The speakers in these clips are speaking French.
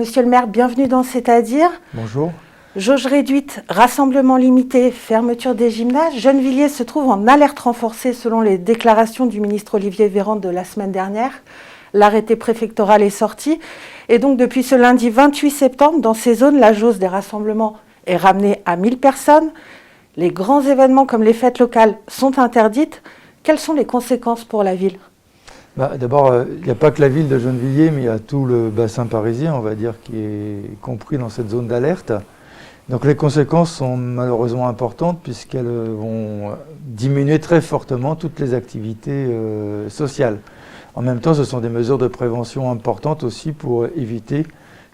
Monsieur le maire, bienvenue dans C'est-à-dire. Bonjour. Jauge réduite, rassemblement limité, fermeture des gymnases. Gennevilliers se trouve en alerte renforcée selon les déclarations du ministre Olivier Véran de la semaine dernière. L'arrêté préfectoral est sorti. Et donc depuis ce lundi 28 septembre, dans ces zones, la jauge des rassemblements est ramenée à 1000 personnes. Les grands événements comme les fêtes locales sont interdites. Quelles sont les conséquences pour la ville ? D'abord, il n'y a pas que la ville de Gennevilliers, mais il y a tout le bassin parisien, on va dire, qui est compris dans cette zone d'alerte. Donc les conséquences sont malheureusement importantes puisqu'elles vont diminuer très fortement toutes les activités sociales. En même temps, ce sont des mesures de prévention importantes aussi pour éviter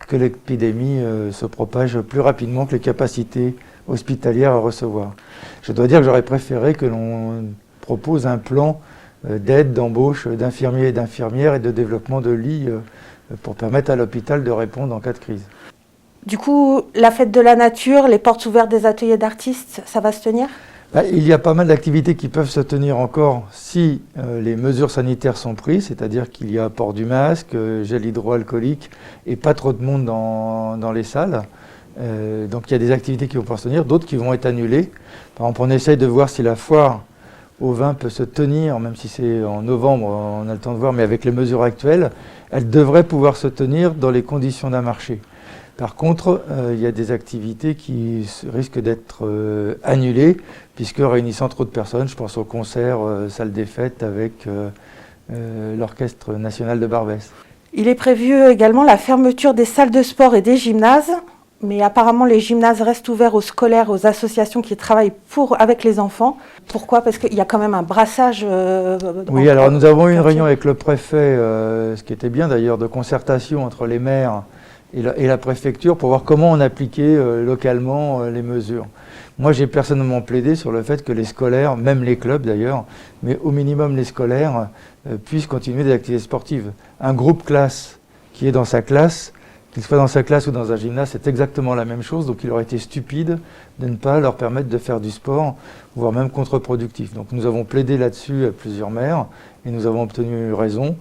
que l'épidémie se propage plus rapidement que les capacités hospitalières à recevoir. Je dois dire que j'aurais préféré que l'on propose un plan d'aide, d'embauche d'infirmiers et d'infirmières et de développement de lits pour permettre à l'hôpital de répondre en cas de crise. Du coup, la fête de la nature, les portes ouvertes des ateliers d'artistes, ça va se tenir ? Il y a pas mal d'activités qui peuvent se tenir encore si les mesures sanitaires sont prises, c'est-à-dire qu'il y a port du masque, gel hydroalcoolique et pas trop de monde dans les salles. Donc il y a des activités qui vont pouvoir se tenir, d'autres qui vont être annulées. Par exemple, on essaye de voir si la foire au vin peut se tenir, même si c'est en novembre, on a le temps de voir, mais avec les mesures actuelles, elle devrait pouvoir se tenir dans les conditions d'un marché. Par contre, il y a des activités qui risquent d'être annulées, puisque réunissant trop de personnes, je pense au concert, salle des fêtes avec l'Orchestre national de Barbès. Il est prévu également la fermeture des salles de sport et des gymnases, mais apparemment les gymnases restent ouverts aux scolaires, aux associations qui travaillent avec les enfants. Pourquoi ? Parce qu'il y a quand même un brassage. Oui, alors nous avons eu une réunion avec le préfet, ce qui était bien d'ailleurs, de concertation entre les maires et la préfecture pour voir comment on appliquait localement les mesures. Moi, j'ai personnellement plaidé sur le fait que les scolaires, même les clubs d'ailleurs, mais au minimum les scolaires, puissent continuer des activités sportives. Un groupe classe qui est dans sa classe, qu'il soit dans sa classe ou dans un gymnase, c'est exactement la même chose. Donc il aurait été stupide de ne pas leur permettre de faire du sport, voire même contre-productif. Donc nous avons plaidé là-dessus à plusieurs maires et nous avons obtenu raison.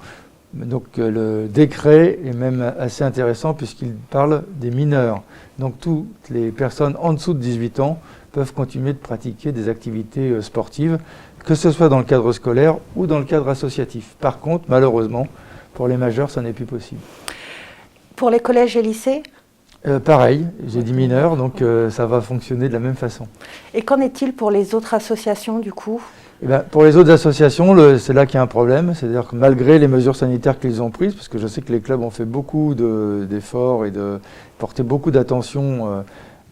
Donc le décret est même assez intéressant puisqu'il parle des mineurs. Donc toutes les personnes en dessous de 18 ans peuvent continuer de pratiquer des activités sportives, que ce soit dans le cadre scolaire ou dans le cadre associatif. Par contre, malheureusement, pour les majeurs, ça n'est plus possible. Pour les collèges et lycées ? Pareil, j'ai dit mineurs, donc ça va fonctionner de la même façon. Et qu'en est-il pour les autres associations du coup ? Pour les autres associations, c'est là qu'il y a un problème, c'est-à-dire que malgré les mesures sanitaires qu'ils ont prises, parce que je sais que les clubs ont fait beaucoup d'efforts et de porter beaucoup d'attention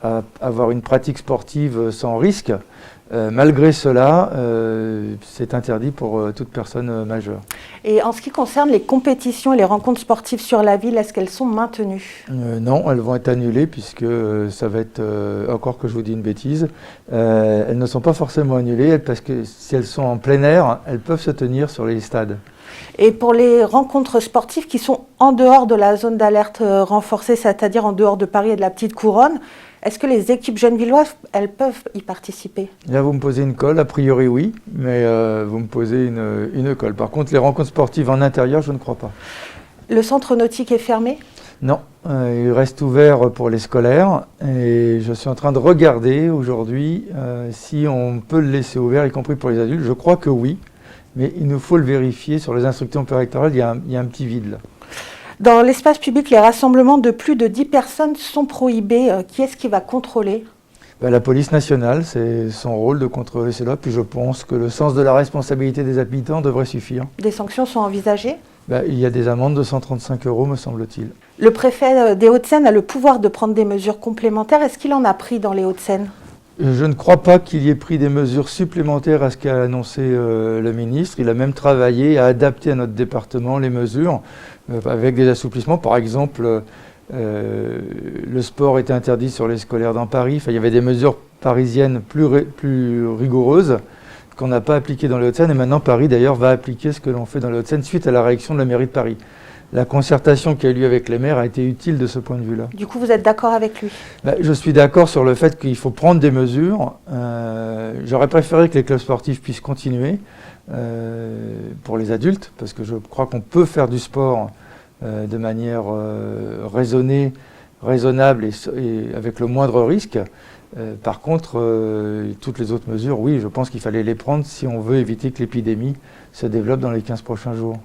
à avoir une pratique sportive sans risque, malgré cela, c'est interdit pour toute personne majeure. Et en ce qui concerne les compétitions et les rencontres sportives sur la ville, est-ce qu'elles sont maintenues ? Non, elles vont être annulées puisque ça va être, encore que je vous dis une bêtise, elles ne sont pas forcément annulées parce que si elles sont en plein air, elles peuvent se tenir sur les stades. Et pour les rencontres sportives qui sont en dehors de la zone d'alerte renforcée, c'est-à-dire en dehors de Paris et de la Petite Couronne, est-ce que les équipes gennevilloises, elles peuvent y participer ? Là, vous me posez une colle, a priori oui, mais vous me posez une colle. Par contre, les rencontres sportives en intérieur, je ne crois pas. Le centre nautique est fermé ? Non, il reste ouvert pour les scolaires et je suis en train de regarder aujourd'hui si on peut le laisser ouvert, y compris pour les adultes. Je crois que oui, mais il nous faut le vérifier. Sur les instructions préfectorales, il y a un petit vide là. Dans l'espace public, les rassemblements de plus de 10 personnes sont prohibés. Qui est-ce qui va contrôler ? La police nationale, c'est son rôle de contrôler cela. Puis je pense que le sens de la responsabilité des habitants devrait suffire. Des sanctions sont envisagées ? Il y a des amendes de 135 €, me semble-t-il. Le préfet des Hauts-de-Seine a le pouvoir de prendre des mesures complémentaires. Est-ce qu'il en a pris dans les Hauts-de-Seine ? Je ne crois pas qu'il y ait pris des mesures supplémentaires à ce qu'a annoncé le ministre. Il a même travaillé à adapter à notre département les mesures avec des assouplissements. Par exemple, le sport était interdit sur les scolaires dans Paris. Il y avait des mesures parisiennes plus rigoureuses qu'on n'a pas appliquées dans les Hauts-de-Seine. Et maintenant, Paris, d'ailleurs, va appliquer ce que l'on fait dans les Hauts-de-Seine suite à la réaction de la mairie de Paris. La concertation qui a eu lieu avec les maires a été utile de ce point de vue-là. Du coup, vous êtes d'accord avec lui ? Je suis d'accord sur le fait qu'il faut prendre des mesures. J'aurais préféré que les clubs sportifs puissent continuer pour les adultes, parce que je crois qu'on peut faire du sport de manière raisonnable et avec le moindre risque. Par contre, toutes les autres mesures, oui, je pense qu'il fallait les prendre si on veut éviter que l'épidémie se développe dans les 15 prochains jours.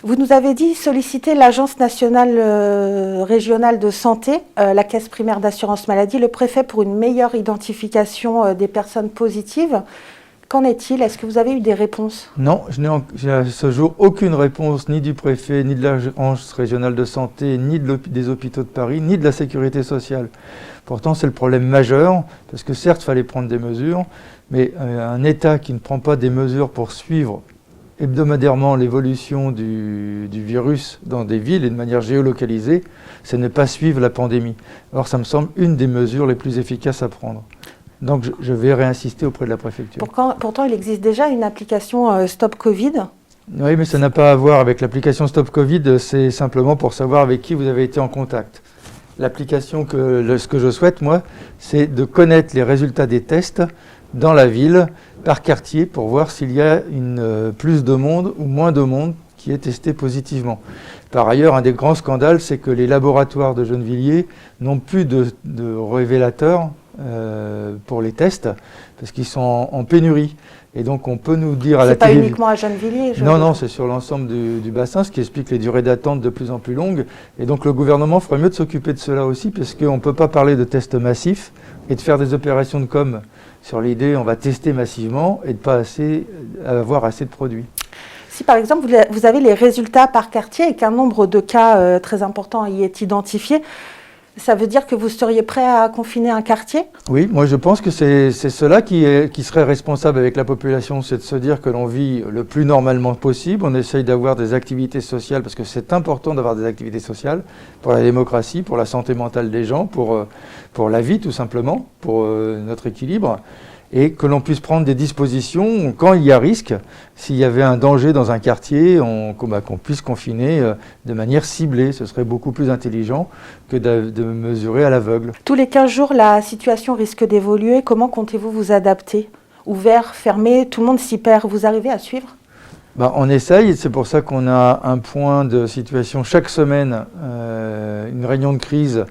Vous nous avez dit solliciter l'Agence nationale régionale de santé, la Caisse primaire d'assurance maladie, le préfet pour une meilleure identification des personnes positives. Qu'en est-il? Est-ce que vous avez eu des réponses? Non, je n'ai à ce jour aucune réponse ni du préfet, ni de l'Agence régionale de santé, ni des hôpitaux de Paris, ni de la sécurité sociale. Pourtant, c'est le problème majeur, parce que certes, il fallait prendre des mesures, mais un État qui ne prend pas des mesures pour suivre hebdomadairement l'évolution du virus dans des villes et de manière géolocalisée, c'est ne pas suivre la pandémie. Alors ça me semble une des mesures les plus efficaces à prendre. Donc je vais réinsister auprès de la préfecture. Pourtant, il existe déjà une application Stop Covid. Oui, mais ça n'a pas à voir avec l'application Stop Covid, c'est simplement pour savoir avec qui vous avez été en contact. L'application, ce que je souhaite, moi, c'est de connaître les résultats des tests dans la ville, par quartier, pour voir s'il y a plus de monde ou moins de monde qui est testé positivement. Par ailleurs, un des grands scandales, c'est que les laboratoires de Gennevilliers n'ont plus de révélateurs pour les tests, parce qu'ils sont en pénurie. Et donc on peut nous dire à la télé... C'est pas uniquement à Gennevilliers. Non, c'est sur l'ensemble du bassin, ce qui explique les durées d'attente de plus en plus longues. Et donc le gouvernement ferait mieux de s'occuper de cela aussi, parce qu'on ne peut pas parler de tests massifs et de faire des opérations de com sur l'idée on va tester massivement et de pas avoir assez de produits. Si par exemple vous avez les résultats par quartier et qu'un nombre de cas très important y est identifié, ça veut dire que vous seriez prêt à confiner un quartier? Oui, moi je pense que c'est cela qui serait responsable avec la population, c'est de se dire que l'on vit le plus normalement possible, on essaye d'avoir des activités sociales, parce que c'est important d'avoir des activités sociales pour la démocratie, pour la santé mentale des gens, pour la vie tout simplement, pour notre équilibre, et que l'on puisse prendre des dispositions quand il y a risque, s'il y avait un danger dans un quartier, qu'on puisse confiner de manière ciblée. Ce serait beaucoup plus intelligent que de mesurer à l'aveugle. Tous les 15 jours, la situation risque d'évoluer. Comment comptez-vous vous adapter? Ouvert, fermé, tout le monde s'y perd. Vous arrivez à suivre? On essaye, c'est pour ça qu'on a un point de situation chaque semaine, une réunion de crise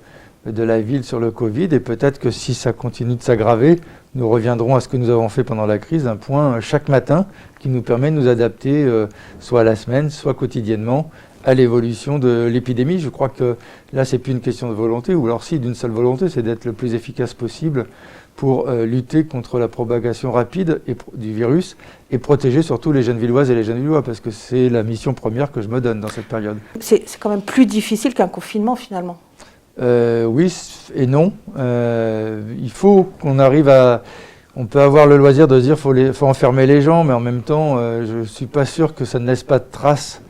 de la ville sur le Covid, et peut-être que si ça continue de s'aggraver, nous reviendrons à ce que nous avons fait pendant la crise, un point chaque matin qui nous permet de nous adapter soit à la semaine, soit quotidiennement à l'évolution de l'épidémie. Je crois que là, c'est plus une question de volonté, ou alors si, d'une seule volonté, c'est d'être le plus efficace possible pour lutter contre la propagation rapide du virus et protéger surtout les Gennevilloises et les Gennevillois, parce que c'est la mission première que je me donne dans cette période. C'est quand même plus difficile qu'un confinement finalement. Oui et non. Il faut qu'on arrive à... On peut avoir le loisir de se dire qu'il faut enfermer les gens, mais en même temps, je ne suis pas sûr que ça ne laisse pas de traces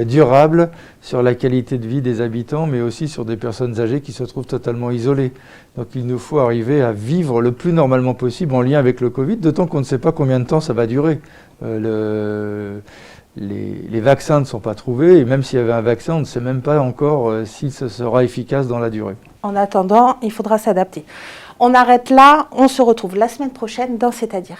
durables sur la qualité de vie des habitants, mais aussi sur des personnes âgées qui se trouvent totalement isolées. Donc il nous faut arriver à vivre le plus normalement possible en lien avec le Covid, d'autant qu'on ne sait pas combien de temps ça va durer. Les vaccins ne sont pas trouvés, et même s'il y avait un vaccin, on ne sait même pas encore si ce sera efficace dans la durée. En attendant, il faudra s'adapter. On arrête là, on se retrouve la semaine prochaine dans C'est-à-dire.